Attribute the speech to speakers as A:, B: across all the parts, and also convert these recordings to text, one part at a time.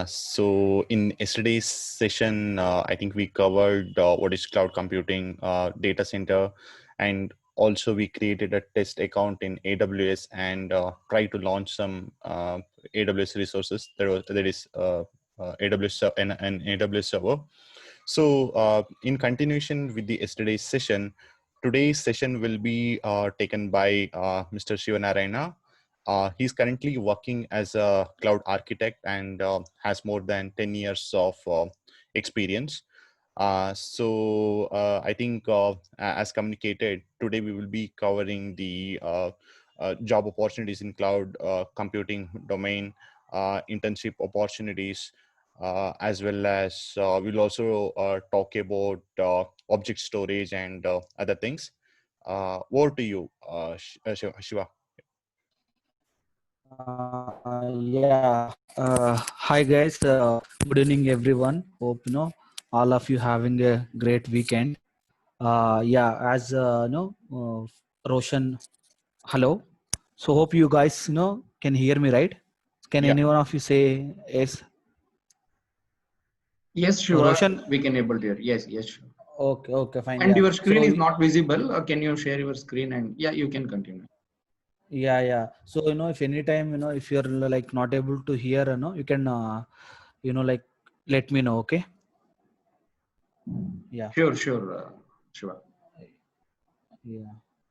A: So in yesterday's session, I think we covered what is cloud computing, data center, and also we created a test account in AWS and try to launch some AWS resources. There is an AWS server. So in continuation with the yesterday's session, today's session will be taken by Mr. Shivanarayana. He's currently working as a cloud architect and has more than 10 years of experience. I think as communicated, today we will be covering the job opportunities in cloud computing domain, internship opportunities, as well as we'll also talk about object storage and other things. Over to you, Shiva.
B: Hi guys. Good evening, everyone. Hope all of you having a great weekend. As Roshan. Hello. So hope you guys can hear me, right? Can
A: Yeah.
B: anyone of you say yes?
C: Yes, sure.
B: Roshan.
C: We can able to hear. Yes, sure.
B: Okay, fine.
C: And
B: Yeah.
C: your screen
B: So
C: is not visible. Can you share your screen? And yeah, you can continue.
B: yeah. So if anytime if you're like not able to hear, you can like let me know. Okay. Yeah.
C: Sure, Shiva.
B: Yeah.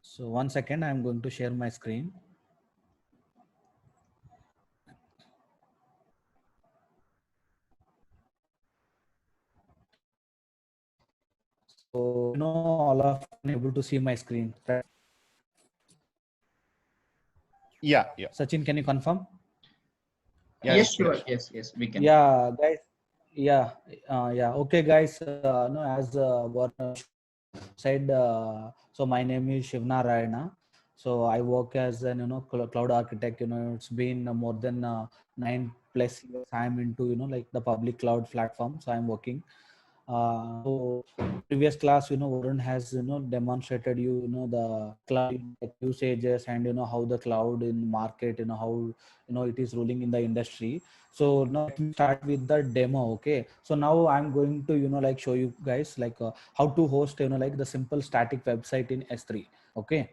B: So 1 second, I'm going to share my screen. So all of you able to see my screen, right?
A: Yeah.
B: Sachin, can you confirm?
C: Yes, sure. Yes, we can.
B: Yeah, guys. Yeah. Okay, guys. No, as Varun said, so my name is Shivnarayana. So I work as an cloud architect. It's been more than 9+ years. I'm into like the public cloud platform. So I'm working. So previous class, Varun has demonstrated the cloud usages and how the cloud in market, how it is ruling in the industry. So now let me start with the demo. Okay, so now I'm going to like show you guys like how to host like the simple static website in S3. Okay,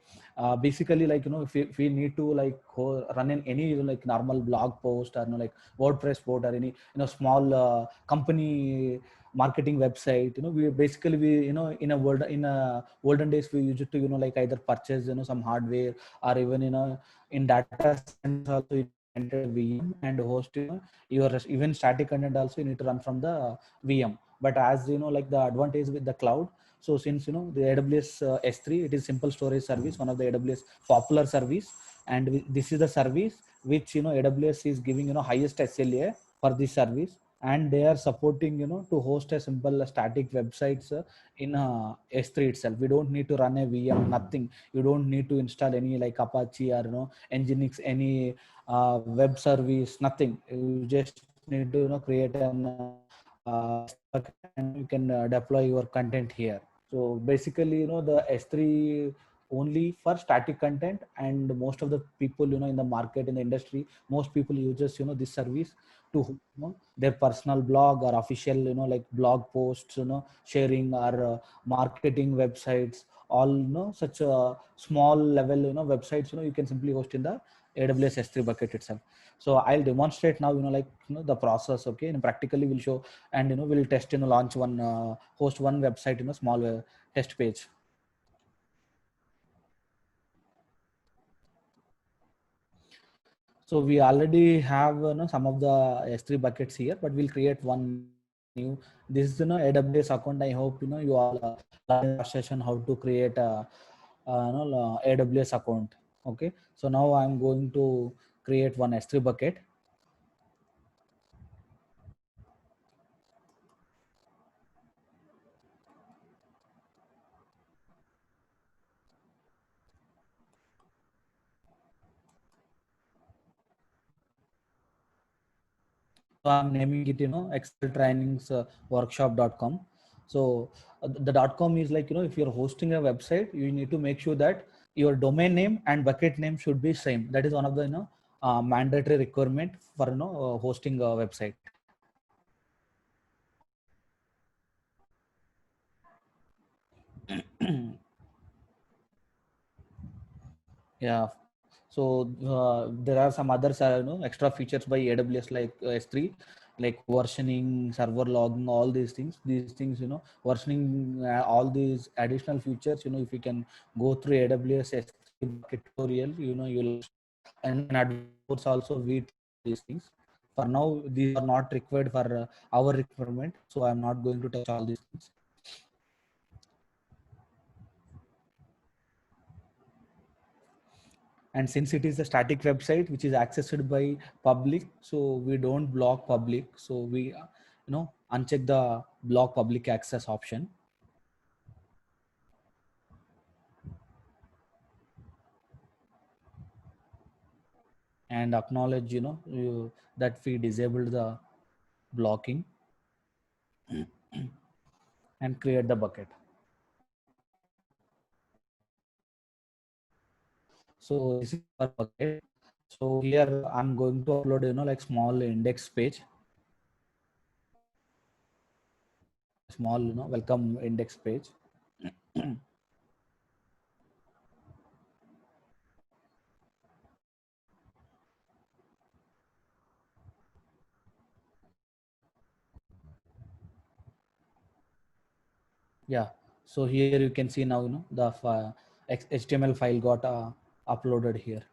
B: basically like if we need to like run in any like normal blog post or like WordPress board or any small company marketing website, we in a olden days we used to like either purchase some hardware or even in data centers also you enter VM and host your even static content also you need to run from the VM. But as like the advantage with the cloud, so since the AWS S3, it is simple storage service, one of the AWS popular service, and this is the service which AWS is giving highest SLA for this service, and they are supporting to host a simple static websites in S3 itself. We don't need to run a VM, nothing. You don't need to install any like Apache or Nginx, any web service, nothing. You just need to create an and you can deploy your content here. So basically the S3 only for static content, and most of the people in the market, in the industry, most people uses this service to their personal blog or official like blog posts, sharing or marketing websites, all such a small level websites you can simply host in the AWS S3 bucket itself. So I'll demonstrate now like the process. Okay, and practically we'll show, and we'll test launch one host one website small test page. So we already have some of the S3 buckets here, but we'll create one new. This is AWS account. I hope you all learn last session how to create a AWS account. Okay, so now I'm going to create one S3 bucket. So I'm naming it Excel trainings workshop.com. So the .com is like if you're hosting a website, you need to make sure that your domain name and bucket name should be same. That is one of the mandatory requirement for hosting a website. Yeah. So there are some other extra features by AWS like S3, like versioning, server logging, all these things. These things, versioning, all these additional features. If you can go through AWS S3 bucket tutorial, you'll, and in advanced course also we teach these things. For now, these are not required for our requirement, so I'm not going to touch all these things. And since it is a static website which is accessed by public, so we don't block public, so we uncheck the block public access option and acknowledge that we disabled the blocking and create the bucket. So this is our bucket. So here I'm going to upload like small index page, small welcome index page. Yeah, so here you can see now the HTML file got uploaded here.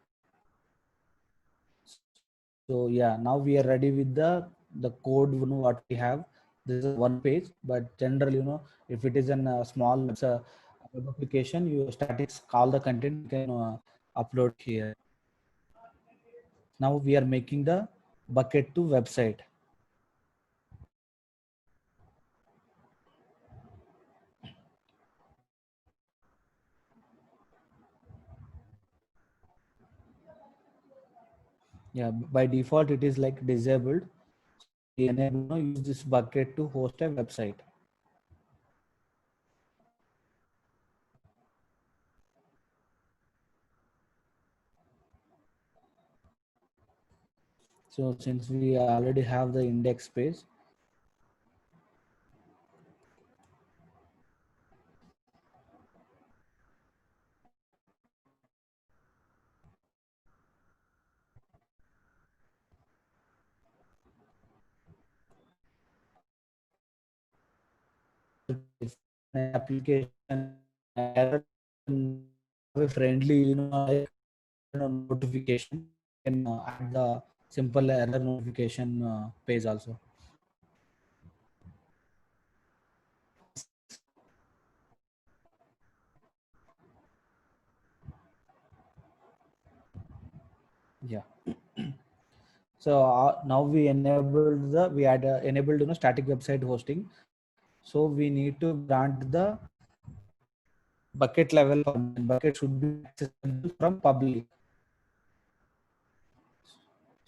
B: So yeah, now we are ready with the code what we have. This is one page, but generally if it is a small web application, you statics call the content you can upload here. Now we are making the bucket to website. Yeah, by default it is like disabled. We enable use this bucket to host a website. So since we already have the index page, if an application error a friendly like notification, can add the simple error notification page also. Yeah. So now we enabled static website hosting. So we need to grant the bucket level permission. Bucket should be accessible from public.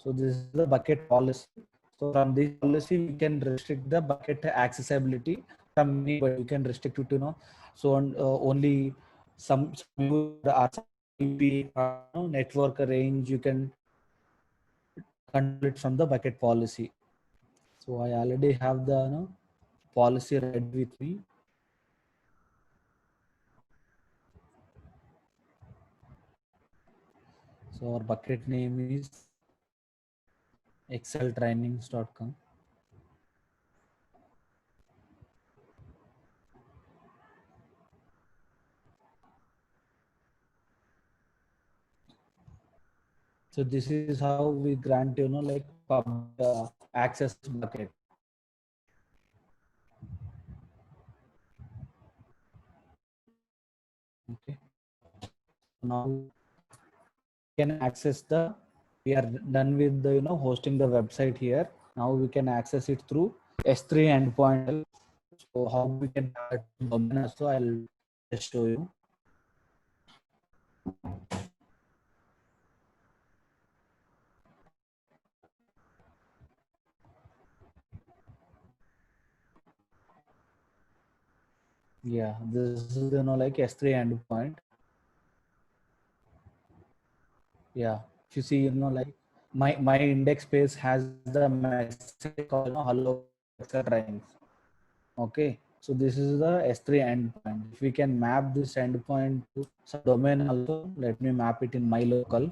B: So this is the bucket policy. So from this policy, we can restrict the bucket accessibility from anybody. We can restrict it to so only some user or some IP network range. You can control it from the bucket policy. So I already have the policy ready with me. So our bucket name is exceltrainings.com. So this is how we grant like access bucket. Okay. Now we can access we are done with the hosting the website here. Now we can access it through S3 endpoint. So how we can add domain also I'll just show you. Yeah, this is like S3 endpoint. Yeah, if you see like my index page has the message called hello Excel trainings. Okay, So this is the S3 endpoint. If we can map this endpoint to some domain also, let me map it in my local.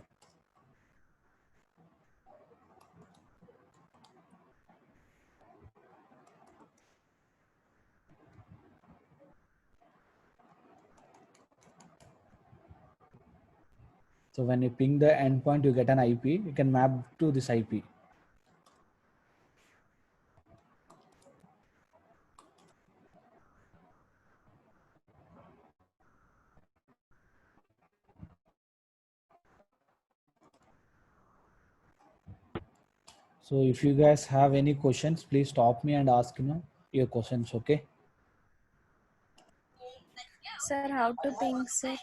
B: So when you ping the endpoint, you get an IP. You can map to this IP. So if you guys have any questions, please stop me and ask your questions. Okay.
D: Sir, how to ping, sir?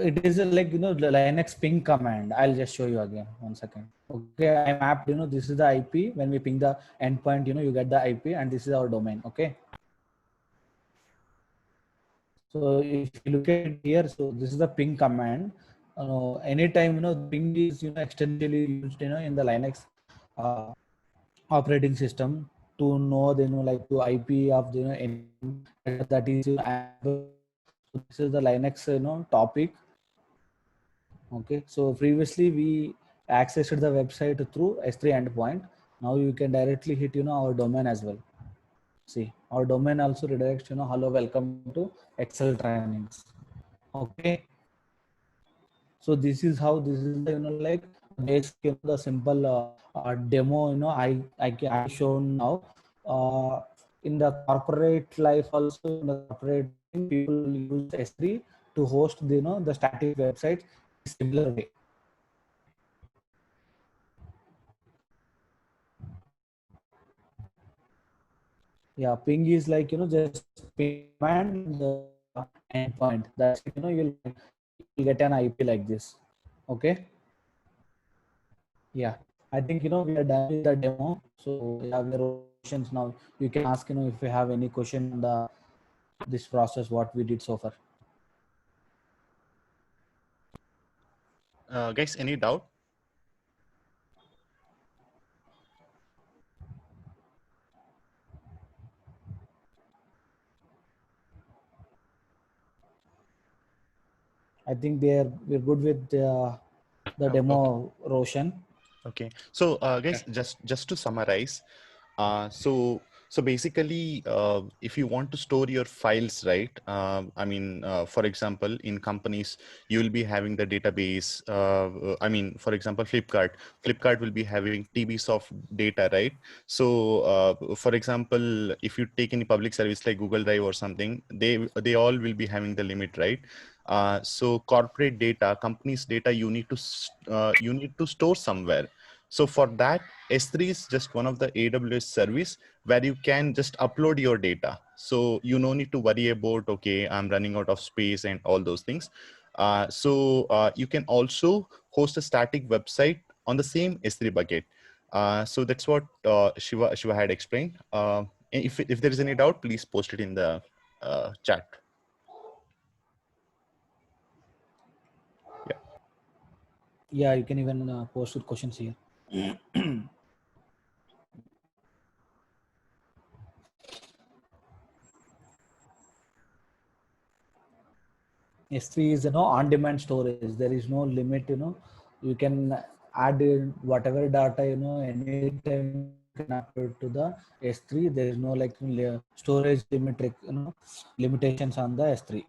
B: It is like the Linux ping command. I'll just show you again. 1 second. Okay, I mapped. This is the IP. When we ping the endpoint, you get the IP, and this is our domain. Okay. So if you look at it here, so this is the ping command. Anytime ping is extensively used in the Linux uh, operating system to know like to IP of any that is so this is the Linux topic. Okay, so previously we accessed the website through S3 endpoint. Now you can directly hit our domain as well. See, our domain also redirects hello, welcome to Excel trainings. Okay, so this is how this is like basic the simple demo I shown now. In the corporate life also, in the corporate people use S3 to host the static websites similar way. Yeah, ping is like just ping command the endpoint. That's you'll get an IP like this. Okay. Yeah, I think we are done with the demo. So yeah, we are questions now. You can ask if you have any question on the this process what we did so far.
A: Guys, any doubt?
B: I think we're good with the demo, Roshan.
A: Okay. So guys, just to summarize, so basically, if you want to store your files, right? I mean, for example, in companies, you will be having the database. I mean, for example, Flipkart will be having TBs of data, right? So, for example, if you take any public service like Google Drive or something, they all will be having the limit, right? So corporate data, companies' data, you need to store somewhere. So for that, S3 is just one of the AWS service where you can just upload your data. So you no need to worry about, okay, I'm running out of space and all those things. So you can also host a static website on the same S3 bucket. So that's what Shiva had explained. If there is any doubt, please post it in the chat.
B: Yeah, you can even post your questions here. S3 is on-demand storage. There is no limit. You can add in whatever data anytime you can upload to the S3. There is no like storage limit limitations on the S3.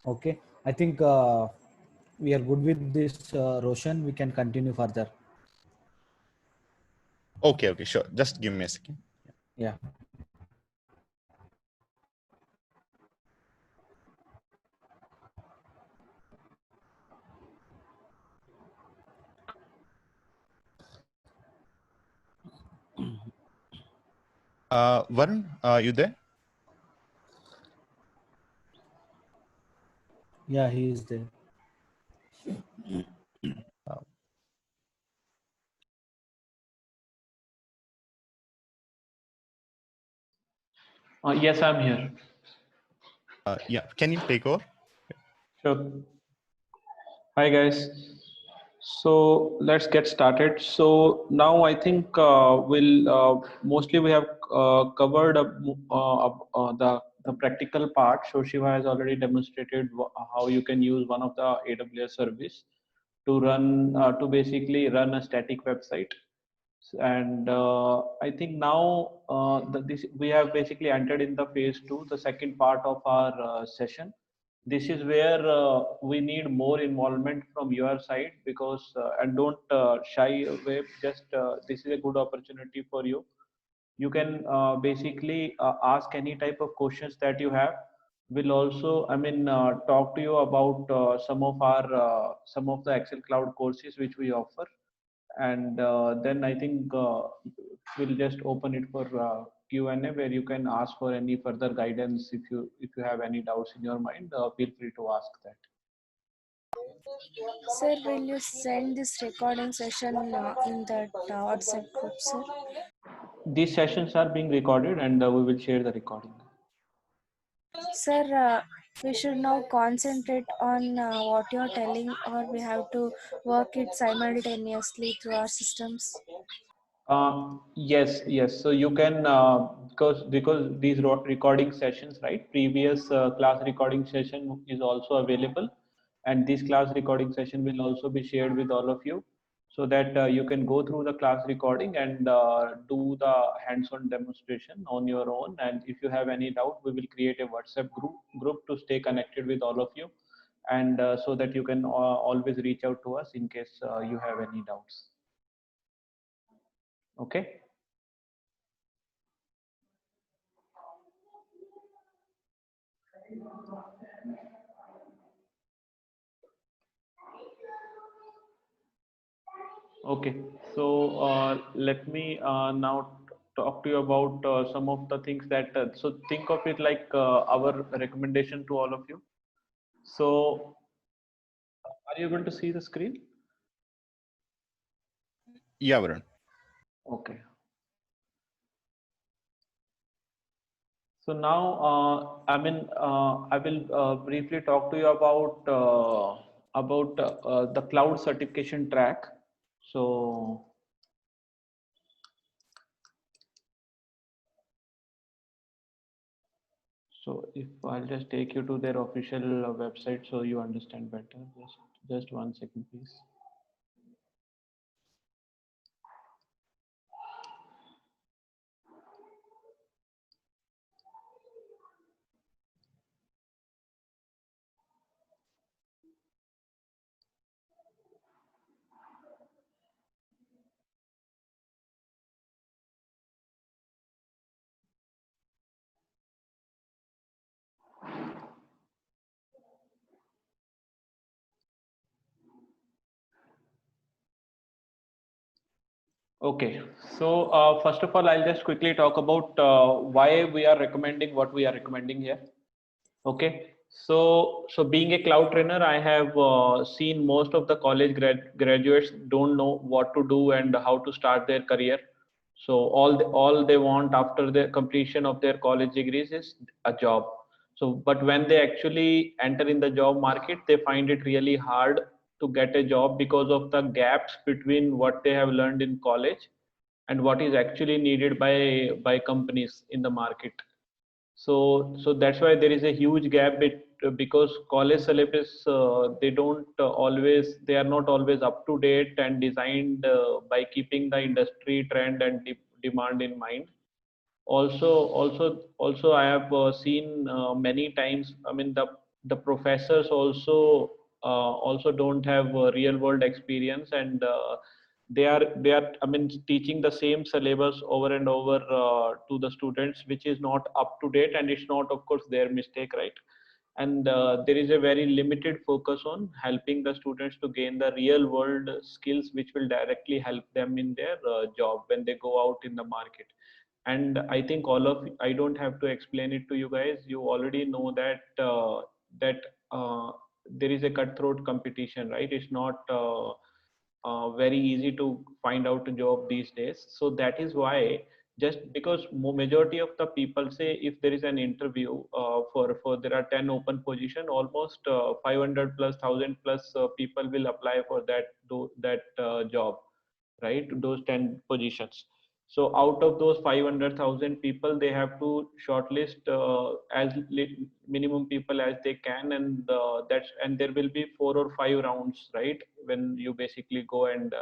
B: Okay, I think we are good with this, Roshan. We can continue further.
A: Okay, sure. Just give me a second.
B: Yeah.
A: Varun, you there?
B: Yeah, he is there.
E: Yes, I'm here.
A: Yeah, can you take over?
E: Sure. Hi, guys.
C: So let's get started. So now I think mostly we have covered the practical part. So Shiva has already demonstrated how you can use one of the AWS service to run to basically run a static website. And I think now we have basically entered in the phase two, the second part of our session. This is where we need more involvement from your side, because and don't shy away. Just this is a good opportunity for you. You can basically ask any type of questions that you have. We'll also, talk to you about some of the Excel Cloud courses which we offer, and then I think we'll just open it for Q&A, where you can ask for any further guidance. If you have any doubts in your mind, feel free to ask that.
D: Sir, will you send this recording session in that WhatsApp group, sir?
C: These sessions are being recorded, and we will share the recording.
D: Sir, we should now concentrate on what you're telling, or we have to work it simultaneously through our systems.
C: Yes, yes. So you can because these recording sessions, right? Previous class recording session is also available, and this class recording session will also be shared with all of you, so that you can go through the class recording and do the hands-on demonstration on your own. And if you have any doubt, we will create a WhatsApp group to stay connected with all of you, and so that you can always reach out to us in case you have any doubts. Okay. Okay, so let me now talk to you about some of the things that, so think of it like our recommendation to all of you. So are you able to see the screen?
A: Yeah, Varun.
C: Okay. So now, I will briefly talk to you about the cloud certification track. So if I'll just take you to their official website so you understand better. Just 1 second, please. Okay, so first of all, I'll just quickly talk about why we are recommending what we are recommending here. Okay, so being a cloud trainer, I have seen most of the college graduates don't know what to do and how to start their career. So all they want after the completion of their college degrees is a job. So but when they actually enter in the job market, they find it really hard to get a job because of the gaps between what they have learned in college and what is actually needed by companies in the market. So that's why there is a huge gap because college syllabus, they are not always up to date and designed by keeping the industry trend and demand in mind. Also I have seen many times, I mean, the professors also don't have real world experience, and they are, I mean, teaching the same syllabus over and over to the students, which is not up to date, and it's not, of course, their mistake, right? And there is a very limited focus on helping the students to gain the real world skills which will directly help them in their job when they go out in the market. And I think I don't have to explain it to you guys. You already know that there is a cutthroat competition, right? It's not very easy to find out a job these days. So that is why just because majority of the people say if there is an interview for there are 10 open position, almost 500 plus 1000 plus people will apply for that job, right? Those 10 positions. So out of those 500,000 people, they have to shortlist as minimum people as they can, and there will be 4 or 5 rounds, right? When you basically go and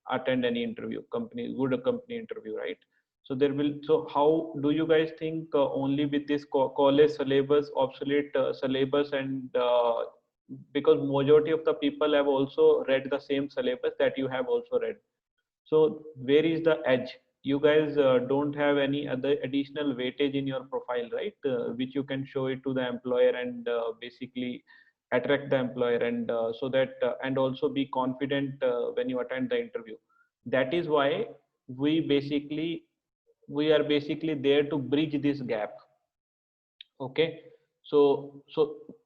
C: attend any interview, good company interview, right? So there will. So how do you guys think only with this college syllabus, obsolete syllabus, and because majority of the people have also read the same syllabus that you have also read, so where is the edge? You guys don't have any other additional weightage in your profile, right? Which you can show it to the employer and basically attract the employer, and so that and also be confident when you attend the interview. That is why we basically we are basically there to bridge this gap. Okay, so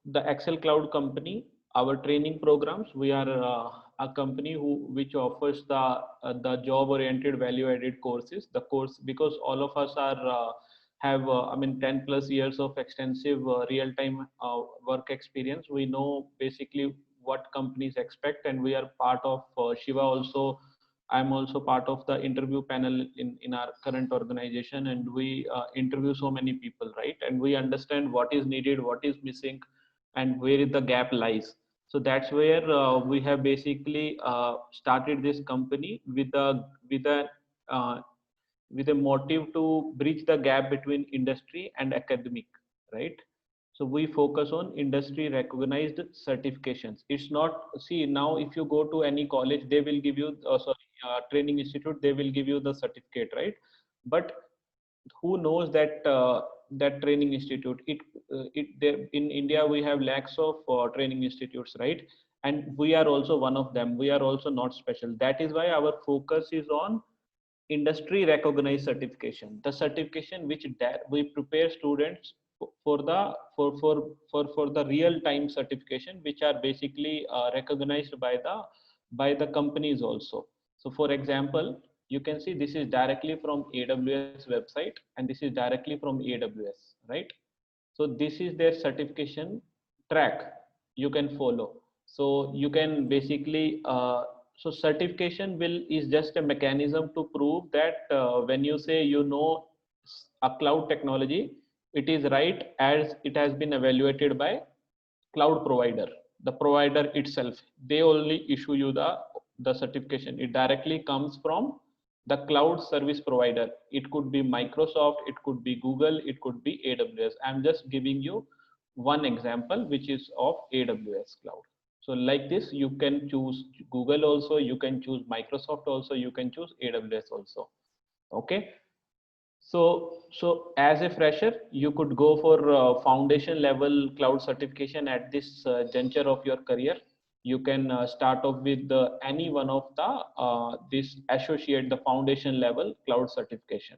C: the Excel Cloud company, our training programs, we are a company which offers the job oriented value added courses, the course, because all of us are have I mean 10 plus years of extensive real time work experience. We know basically what companies expect, and we are part of Shiva also. I'm also part of the interview panel in our current organization, and we interview so many people, right? And we understand what is needed, what is missing, and where the gap lies. So that's where we have basically started this company uh, with a motive to bridge the gap between industry and academic, right? So we focus on industry recognized certifications. It's not, see, now if you go to any college, they will give you training institute, they will give you the certificate, right? But who knows that that training institute, it there in India we have lakhs of training institutes, right? And we are also one of them. We are also not special. That is why our focus is on industry recognized certification, the certification which we prepare students for the for the real time certification, which are basically recognized by the companies also. So for example, you can see this is directly from AWS website, and this is directly from AWS, right? So this is their certification track you can follow. So you can basically so certification will is just a mechanism to prove that when you say you know a cloud technology, it is right as it has been evaluated by cloud provider, the provider itself. They only issue you the certification. It directly comes from the cloud service provider. It could be Microsoft, it could be Google, it could be AWS. I'm just giving you one example, which is of AWS cloud. So like this, you can choose Google also, you can choose Microsoft also, you can choose AWS also. Okay, so as a fresher, you could go for foundation level cloud certification at this juncture of your career. You can start off with any one of this associate, the foundation level cloud certification,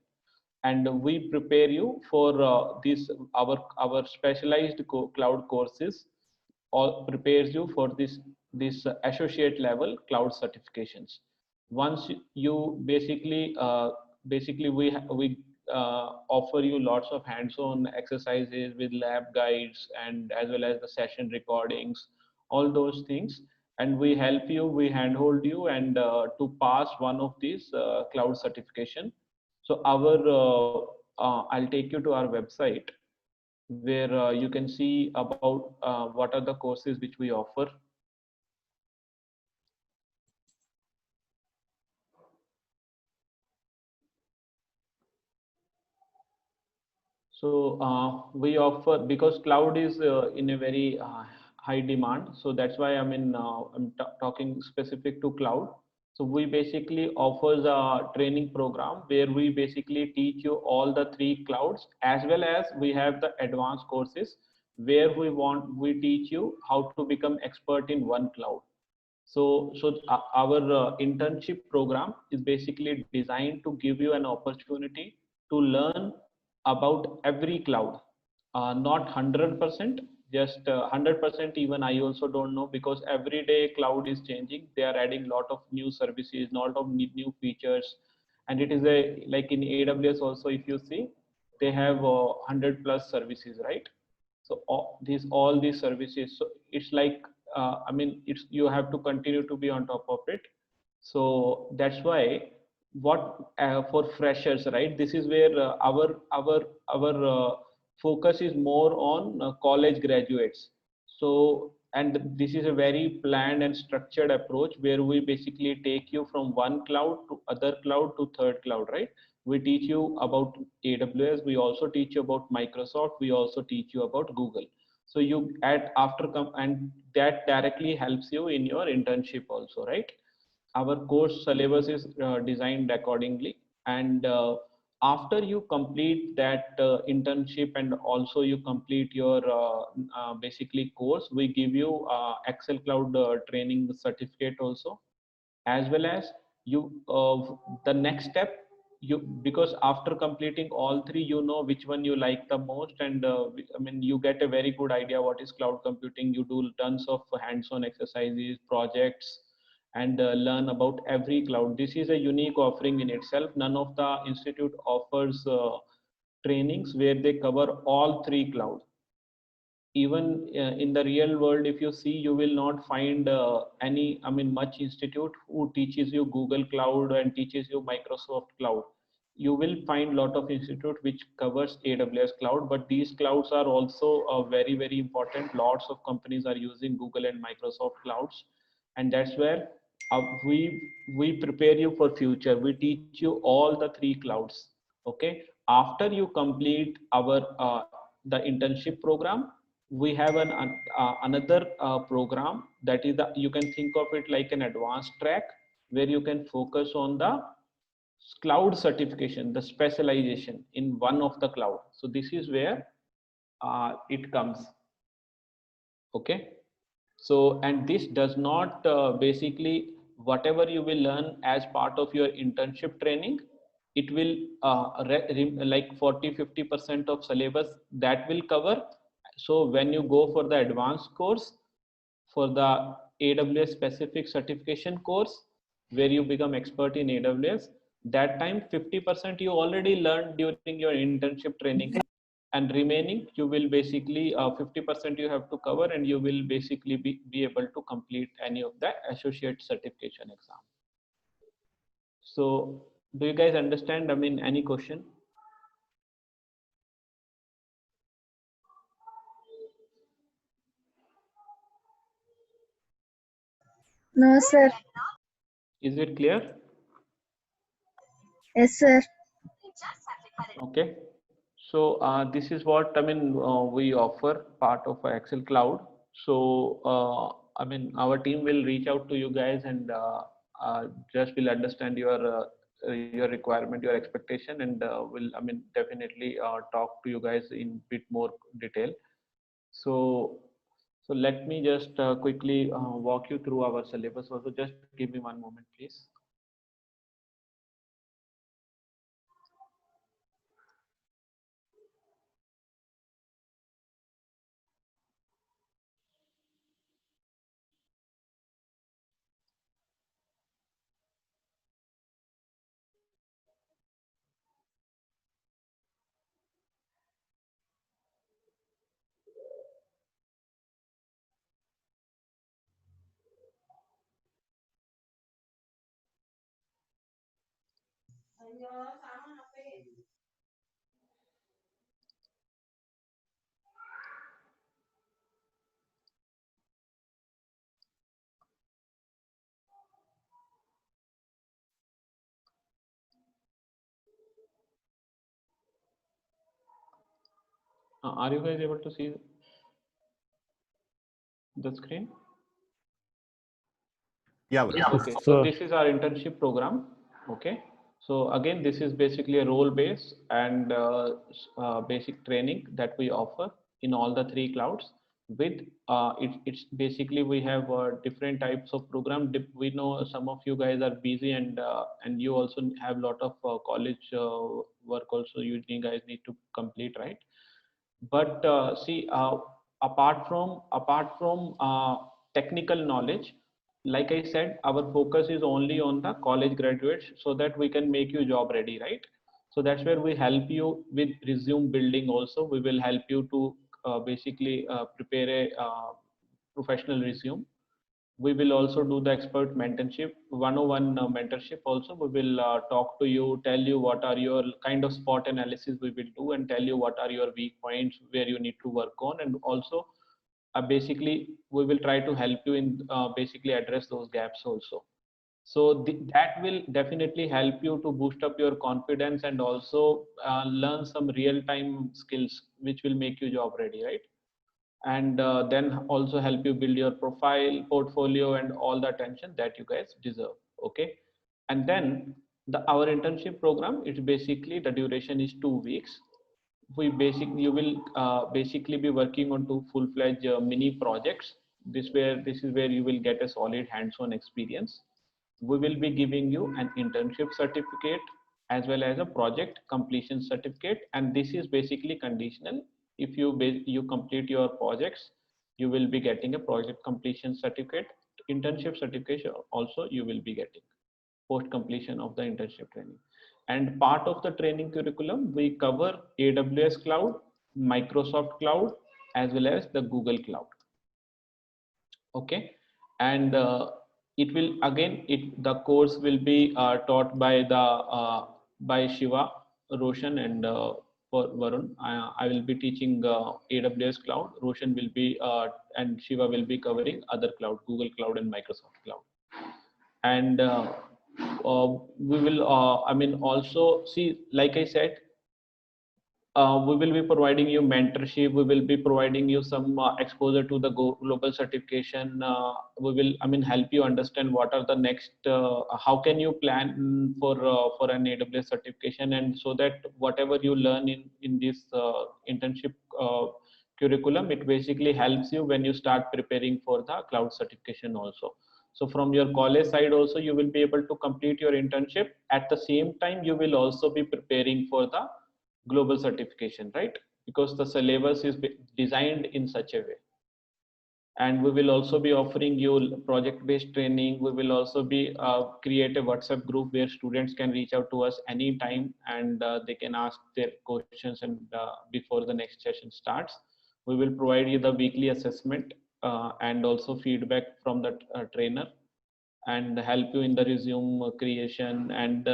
C: and we prepare you for this our specialized cloud courses, or prepares you for this associate level cloud certifications. Once you basically we offer you lots of hands-on exercises with lab guides, and as well as the session recordings, all those things, and we help you, we handhold you, and to pass one of these cloud certification. So I'll take you to our website, where you can see about what are the courses which we offer. So we offer, because cloud is in a very high demand, so that's why I'm talking specific to cloud. So we basically offers a training program where we basically teach you all the 3 clouds, as well as we have the advanced courses where we teach you how to become expert in one cloud. So our internship program is basically designed to give you an opportunity to learn about every cloud, not 100%, just 100%. Even I also don't know, because every day cloud is changing. They are adding lot of new services, lot of new features, and it is a, like in AWS also, if you see, they have 100 plus services, right? So all these services, so it's like I mean, it's, you have to continue to be on top of it. So that's why what for freshers, right, this is where our focus is more on college graduates. So, and this is a very planned and structured approach where we basically take you from one cloud to other cloud to third cloud, right? We teach you about AWS, we also teach you about Microsoft, we also teach you about Google. So you add after come, and that directly helps you in your internship also, right? Our course syllabus is designed accordingly, and after you complete that internship and also you complete your basically course, we give you Excel Cloud training certificate also, as well as you the next step, you, because after completing all three, you know which one you like the most, and I mean, you get a very good idea what is cloud computing. You do tons of hands-on exercises, projects, and learn about every cloud. This is a unique offering in itself. None of the institute offers trainings where they cover all three clouds. Even in the real world, if you see, you will not find any, I mean, much institute who teaches you Google Cloud and teaches you Microsoft Cloud. You will find lot of institute which covers AWS Cloud, but these clouds are also very very important. Lots of companies are using Google and Microsoft clouds, and that's where uh, we we prepare you for future. We teach you all the three clouds. Okay, after you complete our the internship program, we have another program that is the, you can think of it like an advanced track where you can focus on the cloud certification, the specialization in one of the cloud. So this is where it comes. Okay, so, and this does not basically, whatever you will learn as part of your internship training, it will like 40-50% of syllabus that will cover. So when you go for the advanced course, for the AWS specific certification course, where you become expert in AWS, that time 50% you already learned during your internship training, and remaining you will basically 50% you have to cover, and you will basically be able to complete any of the associate certification exam. So do you guys understand? I mean, any question?
D: No, sir.
C: Is it clear?
D: Yes, sir.
C: Okay, so this is what, I mean, we offer part of Excel Cloud. So I mean, our team will reach out to you guys, and just will understand your requirement, your expectation, and will, I mean, definitely talk to you guys in bit more detail. So so let me just quickly walk you through our syllabus. Also, just give me one moment, please. Are you guys able to see the screen?
A: Yeah, bro.
C: Okay, so this is our internship program. Okay, so again, this is basically a role based and basic training that we offer in all the three clouds. With it's basically, we have different types of program. We know some of you guys are busy, and you also have a lot of college work also you guys need to complete, right? But see, apart from technical knowledge, like I said, our focus is only on the college graduates so that we can make you job ready, right? So that's where we help you with resume building also. We will help you to basically prepare a professional resume. We will also do the expert mentorship, 101 mentorship also. We will talk to you, tell you what are your kind of spot analysis we will do, and tell you what are your weak points where you need to work on. And also basically we will try to help you in basically address those gaps also. So that will definitely help you to boost up your confidence and also learn some real time skills which will make you job ready, right? And then also help you build your profile, portfolio, and all the attention that you guys deserve. Okay. And then our internship program, it's basically the duration is 2 weeks. You will basically be working on two full-fledged mini projects. This is where you will get a solid hands-on experience. We will be giving you an internship certificate as well as a project completion certificate, and this is basically conditional. If you complete your projects, you will be getting a project completion certificate. Internship certificate also you will be getting post completion of the internship training. And part of the training curriculum, we cover AWS cloud, Microsoft cloud, as well as the Google cloud. Okay. And it will again, the course will be taught by by Shiva, Roshan, and Varun. I will be teaching AWS cloud. Roshan will be and Shiva will be covering other cloud, Google cloud and Microsoft cloud. And we will also see, like I said, we will be providing you mentorship. We will be providing you some exposure to the global certification. We will help you understand what are the next how can you plan for an AWS certification, and so that whatever you learn in this internship curriculum, it basically helps you when you start preparing for the cloud certification also. So from your college side also, you will be able to complete your internship. At the same time, you will also be preparing for the global certification, right? Because the syllabus is designed in such a way. And we will also be offering you project-based training. We will also be create a WhatsApp group where students can reach out to us anytime, and they can ask their questions and before the next session starts. We will provide you the weekly assessment and also feedback from the trainer, and help you in the resume creation. And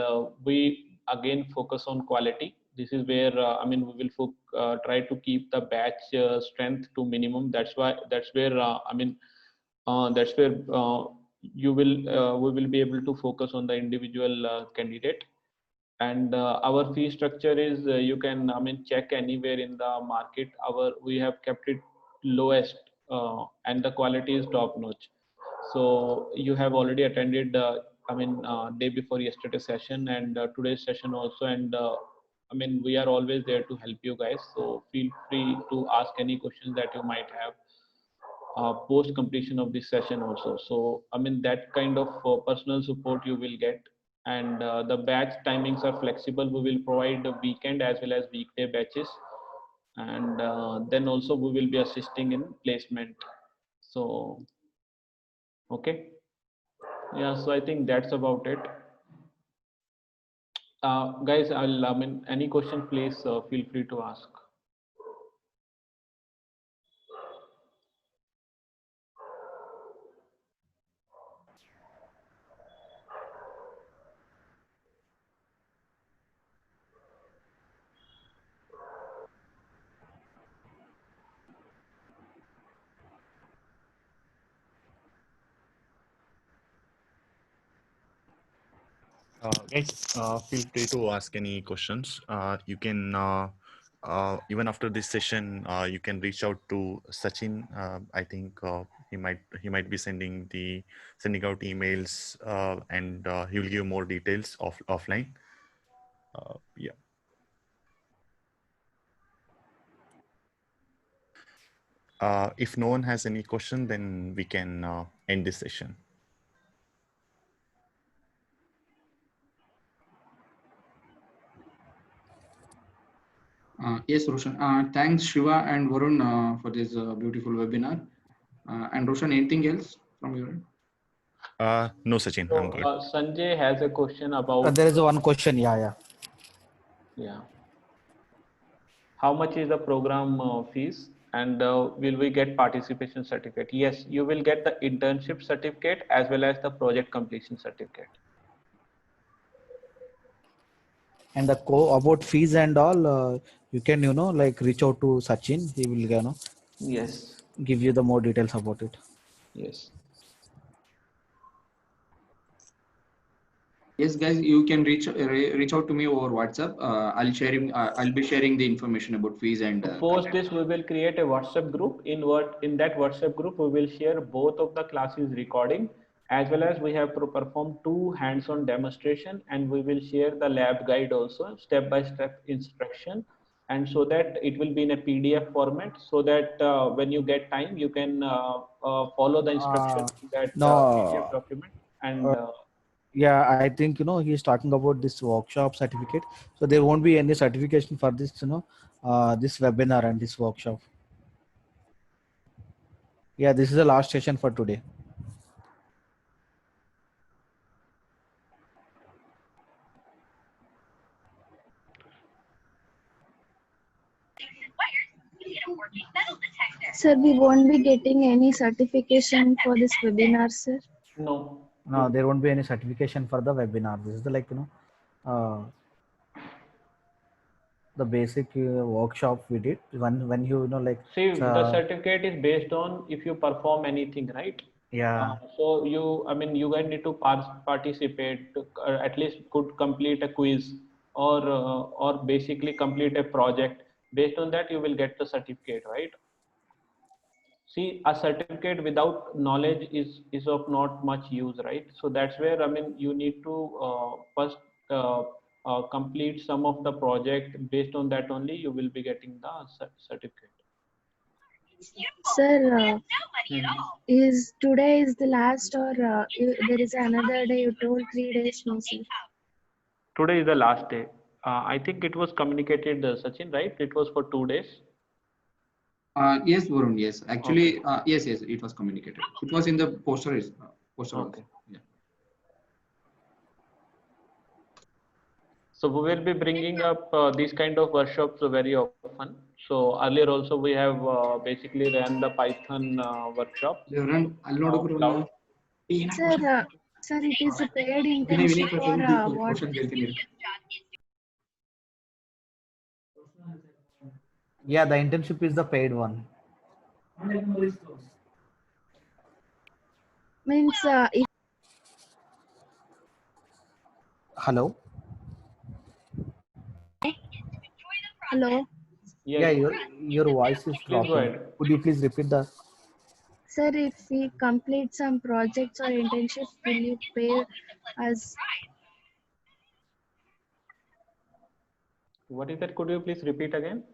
C: we again focus on quality. This is where we will try to keep the batch strength to minimum. That's where you will we will be able to focus on the individual candidate. And our fee structure is you can check anywhere in the market. We have kept it lowest, and the quality is top notch. So you have already attended day before yesterday session, and today's session also. And we are always there to help you guys, so feel free to ask any questions that you might have post completion of this session also. So that kind of personal support you will get. And the batch timings are flexible. We will provide the weekend as well as weekday batches. And then also we will be assisting in placement. So okay, yeah, so I think that's about it. Guys, any question, please feel free to ask.
A: Guys, feel free to ask any questions. You can even after this session, you can reach out to Sachin. I think he might be sending out emails, and he will give you more details offline. Yeah. If no one has any question, then we can end this session.
E: Yes, Roshan. Thanks, Shiva and Varun, for this beautiful webinar. And Roshan, anything else from your end?
A: No, Sachin,
C: So
A: I'm good.
C: Sanjay has a question about
B: There is one question. Yeah.
C: yeah. How much is the program fees, and will we get participation certificate? Yes, you will get the internship certificate as well as the project completion certificate.
B: And the about fees and all, you can like reach out to Sachin. He will
C: Yes,
B: give you the more details about it.
C: yes.
E: Yes, guys, you can reach out to me over WhatsApp. I'll be sharing the information about fees and
C: Post
E: content.
C: this, we will create a WhatsApp group. In that WhatsApp group, we will share both of the classes recording, as well as we have to perform 2 hands-on demonstration, and we will share the lab guide also, step-by-step instruction, and so that it will be in a PDF format, so that when you get time, you can follow the instruction in that PDF
B: No,
C: document. And
B: uh, yeah, I think he's talking about this workshop certificate. So there won't be any certification for this, this webinar and this workshop. Yeah, this is the last session for today.
D: Sir, we won't be getting any certification for this webinar, sir.
C: no,
B: No, there won't be any certification for the webinar. This is the uh, the basic workshop we did when like
C: see, the
B: uh,
C: certificate is based on if you perform anything, right?
B: yeah.
C: So I mean, you guys need to participate, to, at least could complete a quiz or basically complete a project. Based on that, you will get the certificate, right? See, a certificate without knowledge is of not much use, right? So that's where, I mean, you need to first uh, complete some of the project. Based on that only, you will be getting the certificate.
D: Sir,
C: Mhm.
D: is today is the last, or there is another day? You told 3 days, no, sir.
C: Today is the last day. I think it was communicated, Sachin, right? It was for 2 days.
E: Yes, Varun. Yes,
C: Okay.
E: actually, yes, it was communicated. It was in the poster. Poster also.
C: Okay.
E: Yeah.
C: So we will be bringing up these kind of workshops very often. So earlier also we have basically ran the Python workshop. So
E: I'll not
C: now
E: go
C: cloud.
E: now.
D: Sir, it is a paid
E: Vinay,
D: internship
E: question,
D: or what?
E: question ಹೇಳ್ತೀನಿ.
B: Yeah, the internship is the paid one.
D: Means, if,
B: Hello.
D: hello,
B: Yeah,
C: Yes.
B: your voice is
C: Please go
B: dropping.
C: ahead.
B: Could you please repeat the?
D: sir, if we complete some projects or internship, will you pay us?
C: What is that? Could you please repeat again?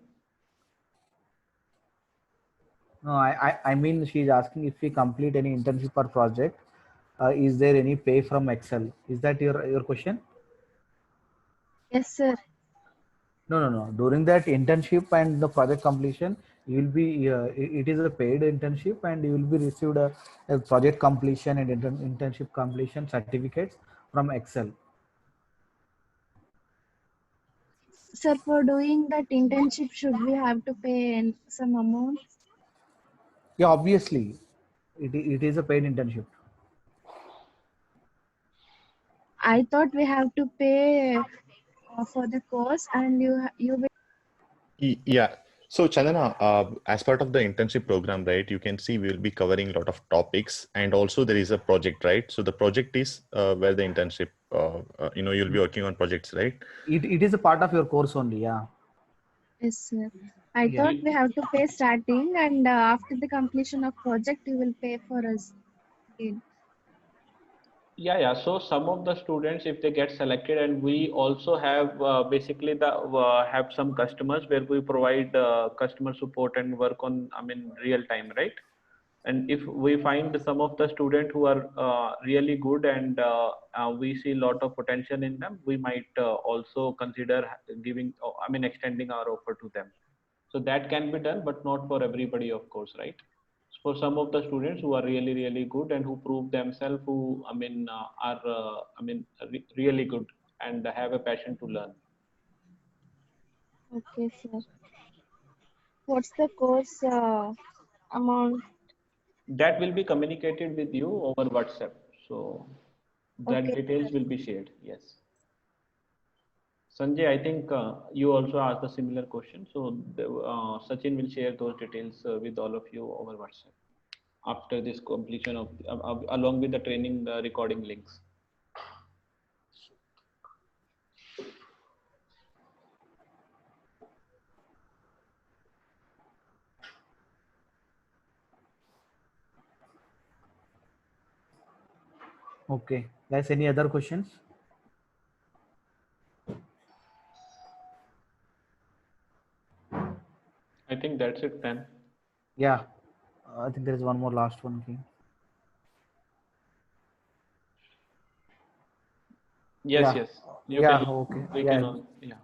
B: No, I mean she's asking if we complete any internship or project, is there any pay from Excel? Is that your question?
D: Yes, sir.
B: No. During that internship and the project completion, you will be it is a paid internship and you will be received a project completion and internship completion certificates from Excel.
D: Sir, for doing that internship, should we have to pay some amount?
B: Yeah, obviously, it is a paid internship.
D: I thought we have to pay for the course, and you will.
A: Yeah. So, Chandana, as part of the internship program, right, you can see we'll be covering a lot of topics, and also there is a project, right? So the project is where the internship, you'll be working on projects, right?
B: It is a part of your course only. Yeah.
D: Yes, sir. I
B: Yeah.
D: thought we have to pay starting, and after the completion of project, you will pay for us again.
C: Yeah. So some of the students, if they get selected, and we also have basically the have some customers where we provide customer support and work on, I mean, real time, right? And if we find some of the student who are really good and we see a lot of potential in them, we might also consider giving, I mean, extending our offer to them. So that can be done, but not for everybody, of course, right? for some of the students who are really good and who prove themselves, who are really good and have a passion to learn.
D: Okay, sir. What's the course amount?
C: That will be communicated with you over WhatsApp. So that
D: Okay.
C: details will be shared. Yes. Sanjay, I think you also asked a similar question. So Sachin will share those details with all of you over WhatsApp after this completion of along with the training recording links.
B: Okay, guys, any other questions?
C: I think that's it then.
B: Yeah, I think there is one more last one thing.
C: Yes,
B: Yeah,
C: yes.
B: yeah, okay,
C: We
B: yeah,
C: can, yeah.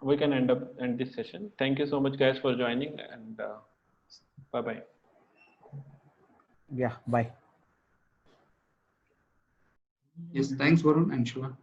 C: We can end this session. Thank you so much, guys, for joining, and bye bye.
B: yeah. Bye.
E: Yes, thanks, Varun and Shiva.